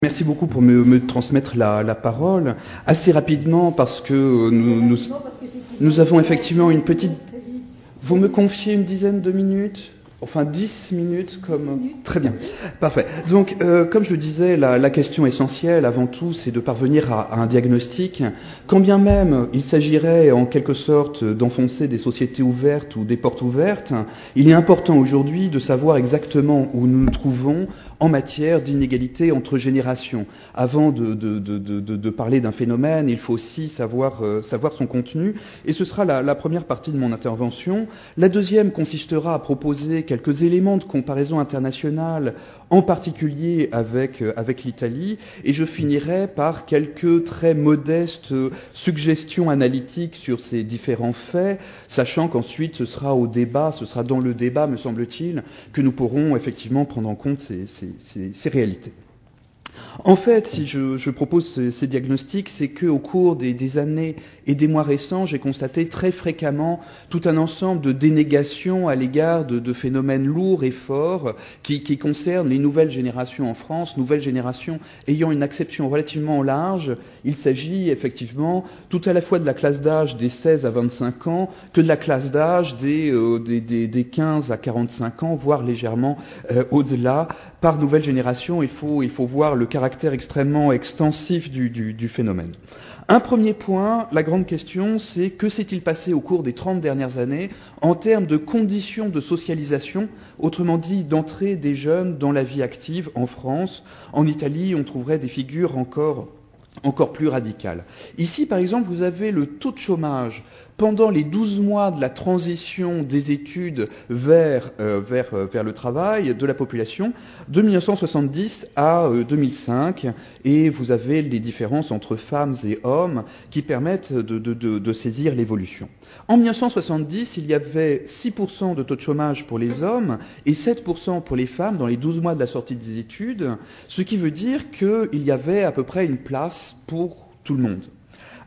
Merci beaucoup pour me transmettre la parole. Assez rapidement, parce que nous avons effectivement une petite... Vous me confiez une dizaine de minutes ? Enfin, 10 minutes comme... Très bien, parfait. Donc, comme je le disais, la question essentielle, avant tout, c'est de parvenir à un diagnostic. Quand bien même il s'agirait, en quelque sorte, d'enfoncer des sociétés ouvertes ou des portes ouvertes, il est important aujourd'hui de savoir exactement où nous nous trouvons en matière d'inégalité entre générations. Avant de parler d'un phénomène, il faut aussi savoir son contenu, et ce sera la première partie de mon intervention. La deuxième consistera à proposer quelques éléments de comparaison internationale, en particulier avec l'Italie, et je finirai par quelques très modestes suggestions analytiques sur ces différents faits, sachant qu'ensuite ce sera dans le débat, me semble-t-il, que nous pourrons effectivement prendre en compte ces réalités. En fait, si je propose ces diagnostics, c'est qu'au cours des années et des mois récents, j'ai constaté très fréquemment tout un ensemble de dénégations à l'égard de phénomènes lourds et forts qui concernent les nouvelles générations en France, nouvelles générations ayant une acception relativement large. Il s'agit effectivement tout à la fois de la classe d'âge des 16 à 25 ans que de la classe d'âge des 15 à 45 ans, voire légèrement au-delà. Par nouvelle génération, il faut voir le caractère extrêmement extensif du phénomène. Un premier point, la grande question, c'est que s'est-il passé au cours des 30 dernières années en termes de conditions de socialisation, autrement dit d'entrée des jeunes dans la vie active en France. En Italie, on trouverait des figures encore plus radicales. Ici, par exemple, vous avez le taux de chômage pendant les 12 mois de la transition des études vers le travail de la population de 1970 à 2005, et vous avez les différences entre femmes et hommes qui permettent de saisir l'évolution. En 1970, il y avait 6% de taux de chômage pour les hommes et 7% pour les femmes dans les 12 mois de la sortie des études, ce qui veut dire qu'il y avait à peu près une place pour tout le monde.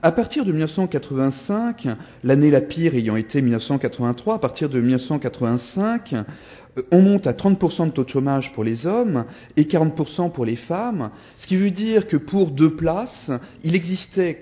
À partir de 1985, l'année la pire ayant été 1983, à partir de 1985, on monte à 30% de taux de chômage pour les hommes et 40% pour les femmes, ce qui veut dire que pour 2 places, il existait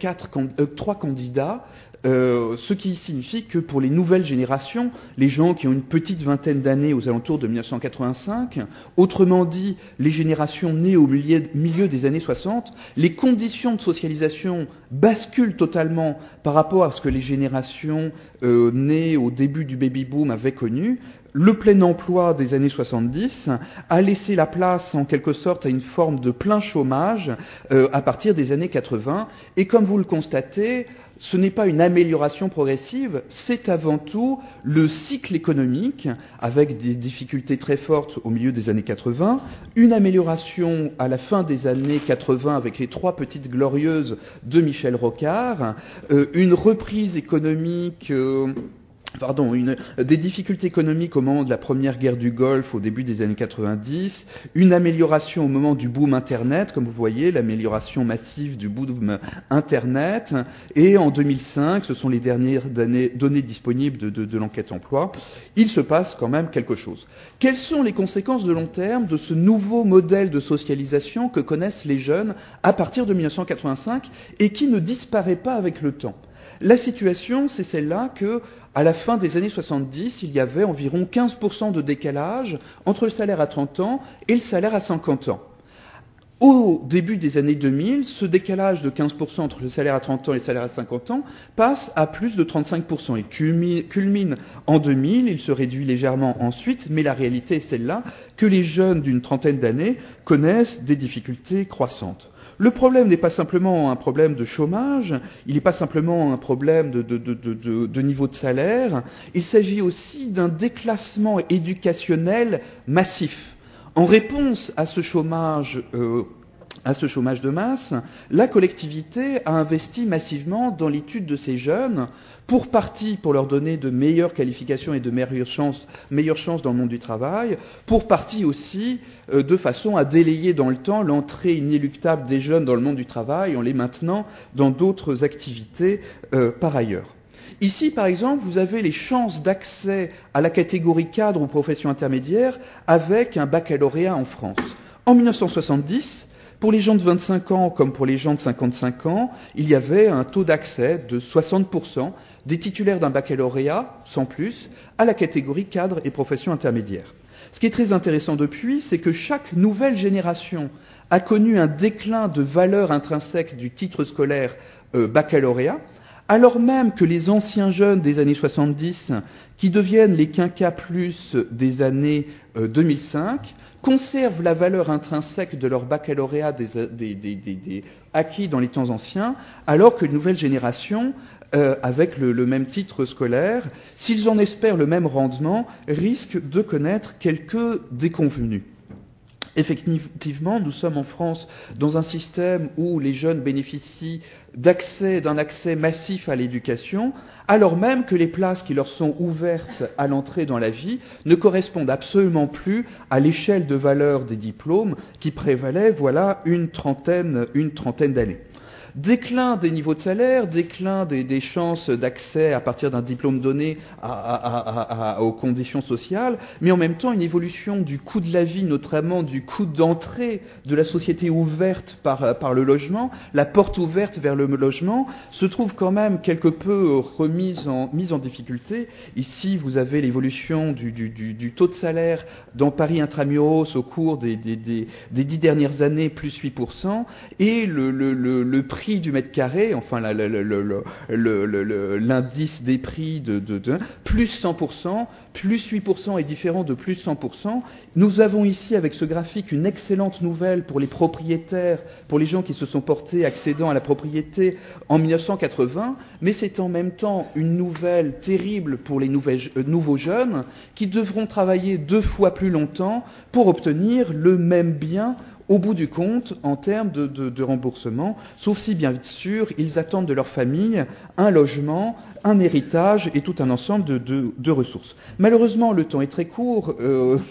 3 candidats, ce qui signifie que pour les nouvelles générations, les gens qui ont une petite vingtaine d'années aux alentours de 1985, autrement dit les générations nées au milieu des années 60, les conditions de socialisation basculent totalement par rapport à ce que les générations nées au début du baby-boom avaient connu. Le plein emploi des années 70 a laissé la place en quelque sorte à une forme de plein chômage à partir des années 80, et comme vous le constatez, ce n'est pas une amélioration progressive, c'est avant tout le cycle économique, avec des difficultés très fortes au milieu des années 80, une amélioration à la fin des années 80 avec les 3 petites glorieuses de Michel Rocard, une reprise économique... des difficultés économiques au moment de la première guerre du Golfe au début des années 90, une amélioration au moment du boom Internet, comme vous voyez, l'amélioration massive du boom Internet, et en 2005, ce sont les dernières données disponibles de l'enquête emploi, il se passe quand même quelque chose. Quelles sont les conséquences de long terme de ce nouveau modèle de socialisation que connaissent les jeunes à partir de 1985 et qui ne disparaît pas avec le temps ? La situation, c'est celle-là que, à la fin des années 70, il y avait environ 15% de décalage entre le salaire à 30 ans et le salaire à 50 ans. Au début des années 2000, ce décalage de 15% entre le salaire à 30 ans et le salaire à 50 ans passe à plus de 35%. Il culmine en 2000, il se réduit légèrement ensuite, mais la réalité est celle-là que les jeunes d'une trentaine d'années connaissent des difficultés croissantes. Le problème n'est pas simplement un problème de chômage, il n'est pas simplement un problème de niveau de salaire, il s'agit aussi d'un déclassement éducationnel massif. En réponse à ce chômage de masse, la collectivité a investi massivement dans l'étude de ces jeunes, pour partie pour leur donner de meilleures qualifications et de meilleures chances dans le monde du travail, pour partie aussi de façon à délayer dans le temps l'entrée inéluctable des jeunes dans le monde du travail en les maintenant dans d'autres activités par ailleurs. Ici, par exemple, vous avez les chances d'accès à la catégorie cadre ou profession intermédiaire avec un baccalauréat en France. En 1970, Pour les gens de 25 ans comme pour les gens de 55 ans, il y avait un taux d'accès de 60% des titulaires d'un baccalauréat, sans plus, à la catégorie cadre et profession intermédiaire. Ce qui est très intéressant depuis, c'est que chaque nouvelle génération a connu un déclin de valeur intrinsèque du titre scolaire baccalauréat, alors même que les anciens jeunes des années 70, qui deviennent les quinquas plus des années 2005, conservent la valeur intrinsèque de leur baccalauréat acquis dans les temps anciens, alors que les nouvelles générations, avec le même titre scolaire, s'ils en espèrent le même rendement, risquent de connaître quelques déconvenues. Effectivement, nous sommes en France dans un système où les jeunes bénéficient d'un accès massif à l'éducation, alors même que les places qui leur sont ouvertes à l'entrée dans la vie ne correspondent absolument plus à l'échelle de valeur des diplômes qui prévalait, voilà, une trentaine d'années. Déclin des niveaux de salaire, déclin des chances d'accès à partir d'un diplôme donné aux conditions sociales, mais en même temps une évolution du coût de la vie, notamment du coût d'entrée de la société ouverte par le logement. La porte ouverte vers le logement se trouve quand même quelque peu mise en difficulté. Ici, vous avez l'évolution du taux de salaire dans Paris intramuros au cours des 10 dernières années, plus 8%, et le prix du mètre carré, enfin l'indice des prix de plus 100%, plus 8% est différent de plus 100%. Nous avons ici avec ce graphique une excellente nouvelle pour les propriétaires, pour les gens qui se sont portés accédant à la propriété en 1980, mais c'est en même temps une nouvelle terrible pour les nouveaux jeunes qui devront travailler 2 fois plus longtemps pour obtenir le même bien au bout du compte en termes de remboursement, sauf si bien sûr ils attendent de leur famille un logement, un héritage et tout un ensemble de ressources. Malheureusement, le temps est très court,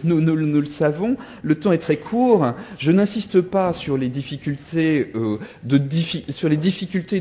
nous le savons, le temps est très court. Je n'insiste pas sur les difficultés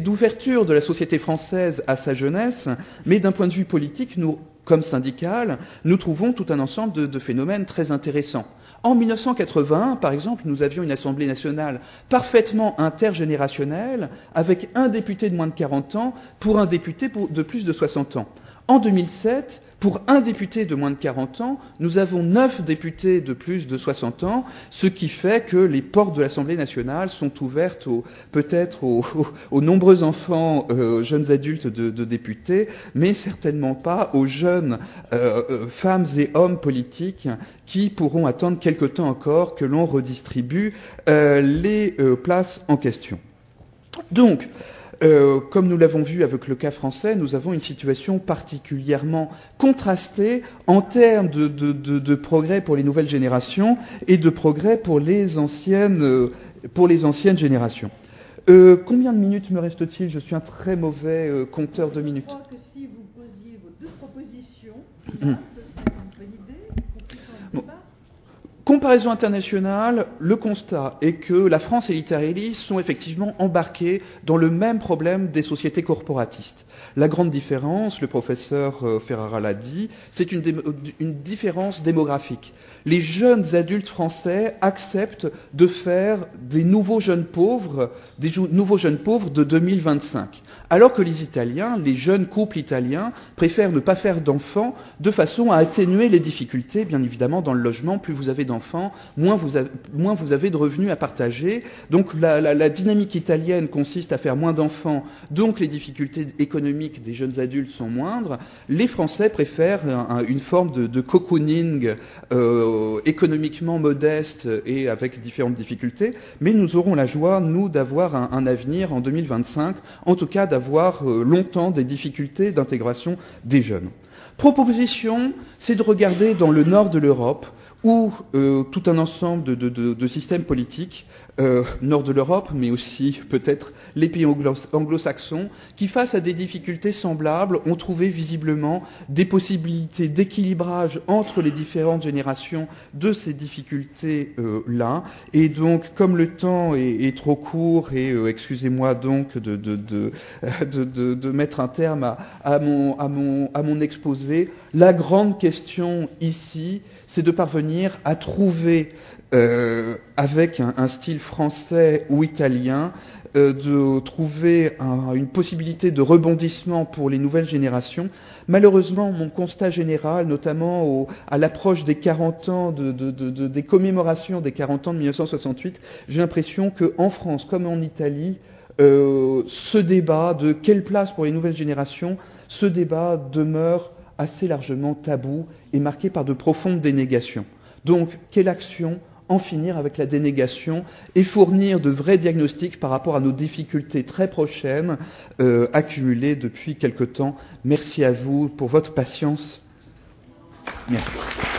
d'ouverture de la société française à sa jeunesse, mais d'un point de vue politique, nous, comme syndical, nous trouvons tout un ensemble de phénomènes très intéressants. En 1981, par exemple, nous avions une Assemblée nationale parfaitement intergénérationnelle, avec un député de moins de 40 ans pour un député de plus de 60 ans. En 2007, pour un député de moins de 40 ans, nous avons 9 députés de plus de 60 ans, ce qui fait que les portes de l'Assemblée nationale sont ouvertes peut-être aux nombreux enfants, jeunes adultes de députés, mais certainement pas aux jeunes femmes et hommes politiques qui pourront attendre quelque temps encore que l'on redistribue les places en question. Donc, comme nous l'avons vu avec le cas français, nous avons une situation particulièrement contrastée en termes de progrès pour les nouvelles générations et de progrès pour les anciennes générations. Combien de minutes me reste-t-il? Je suis un très mauvais compteur de minutes. Je crois que si vous posiez vos 2 propositions, ce serait une bonne idée pour qu'on puisse en débattre. Comparaison internationale, le constat est que la France et l'Italie sont effectivement embarqués dans le même problème des sociétés corporatistes. La grande différence, le professeur Ferrara l'a dit, c'est une différence démographique. Les jeunes adultes français acceptent de faire des nouveaux jeunes pauvres de 2025. Alors que les Italiens, les jeunes couples italiens, préfèrent ne pas faire d'enfants de façon à atténuer les difficultés, bien évidemment, dans le logement. Plus vous avez d'enfants, moins vous avez de revenus à partager. Donc la dynamique italienne consiste à faire moins d'enfants, donc les difficultés économiques des jeunes adultes sont moindres. Les Français préfèrent une forme de cocooning économiquement modeste et avec différentes difficultés, mais nous aurons la joie, nous, d'avoir un avenir en 2025, en tout cas d'avoir longtemps des difficultés d'intégration des jeunes. Proposition, c'est de regarder dans le nord de l'Europe, où tout un ensemble de systèmes politiques, nord de l'Europe, mais aussi peut-être les pays anglo-saxons, qui face à des difficultés semblables ont trouvé visiblement des possibilités d'équilibrage entre les différentes générations de ces difficultés-là. Et donc, comme le temps est trop court, et excusez-moi donc de mettre un terme à mon exposé, la grande question ici, c'est de parvenir à trouver avec un style français ou italien, de trouver une possibilité de rebondissement pour les nouvelles générations. Malheureusement, mon constat général, notamment à l'approche des 40 ans, des commémorations des 40 ans de 1968, j'ai l'impression qu'en France, comme en Italie, ce débat de quelle place pour les nouvelles générations, ce débat demeure assez largement tabou et marqué par de profondes dénégations. Donc, quelle action ? En finir avec la dénégation et fournir de vrais diagnostics par rapport à nos difficultés très prochaines accumulées depuis quelque temps. Merci à vous pour votre patience. Merci.